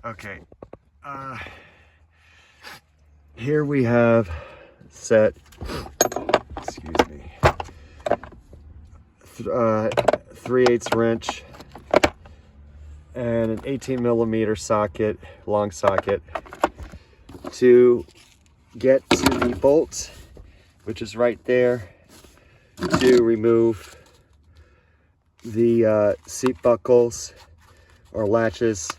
Okay. Here we have set, excuse me, 3/8 wrench and an 18mm socket, long socket, to get to the bolt, which is right there, to remove the seat buckles or latches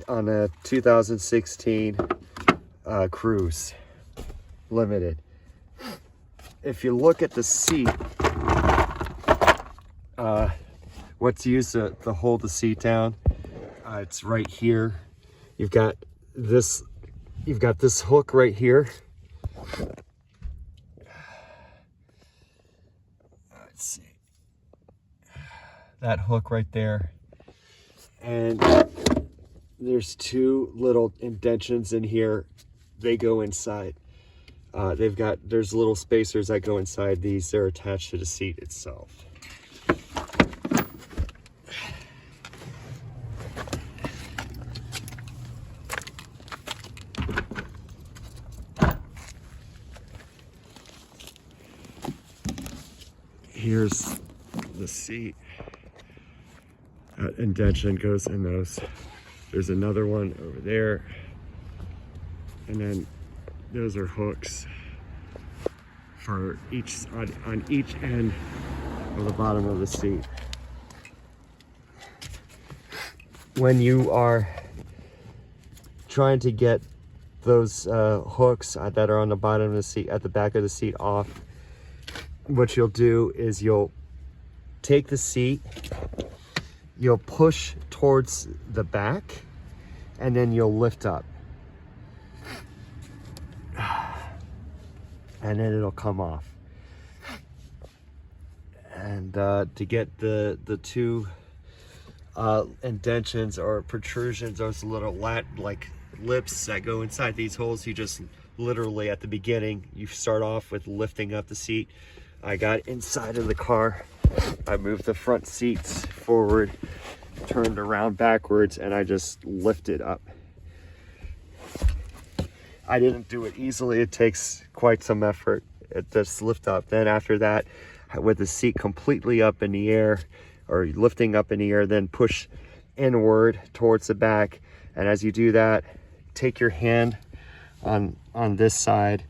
on a 2016 Cruze Limited. If you look at the seat, what's used to hold the seat down, it's right here. You've got this hook right here. Let's see, that hook right there, and there's two little indentions in here. They go inside. There's little spacers that go inside these. They're attached to the seat itself. Here's the seat. That indentation goes in those. There's another one over there. And then those are hooks for on each end of the bottom of the seat. When you are trying to get those hooks that are on the bottom of the seat, at the back of the seat, off, what you'll do is you'll take the seat, you'll push towards the back, and then you'll lift up. And then it'll come off. And to get the two indentions or protrusions, those little like lips that go inside these holes, you just literally at the beginning, you start off with lifting up the seat. I got inside of the car, I moved the front seats forward, turned around backwards, and I just lifted up. I didn't do it easily. It takes quite some effort. It just lift up. Then after that, with the seat completely up in the air, or lifting up in the air, then push inward towards the back. And as you do that, take your hand on this side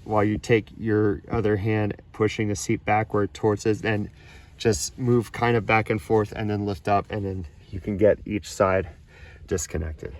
while you take your other hand pushing the seat backward towards it, and just move kind of back and forth, and then lift up, and then you can get each side disconnected.